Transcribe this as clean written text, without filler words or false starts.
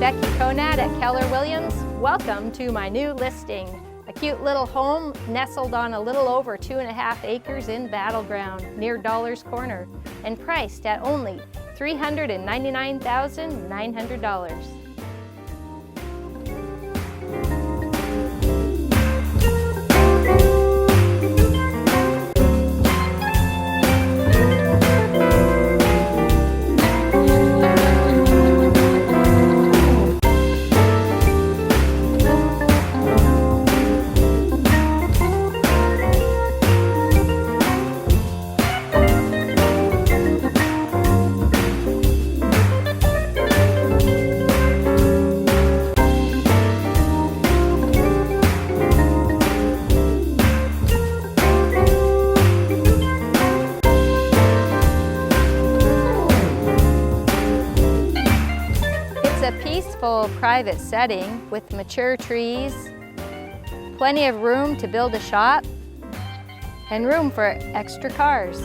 Becky Konat at Keller Williams. Welcome to my new listing. A cute little home nestled on a little over 2.5 acres in Battleground near Dollar's Corner and priced at only $399,900. A peaceful, private setting with mature trees, plenty of room to build a shop, and room for extra cars.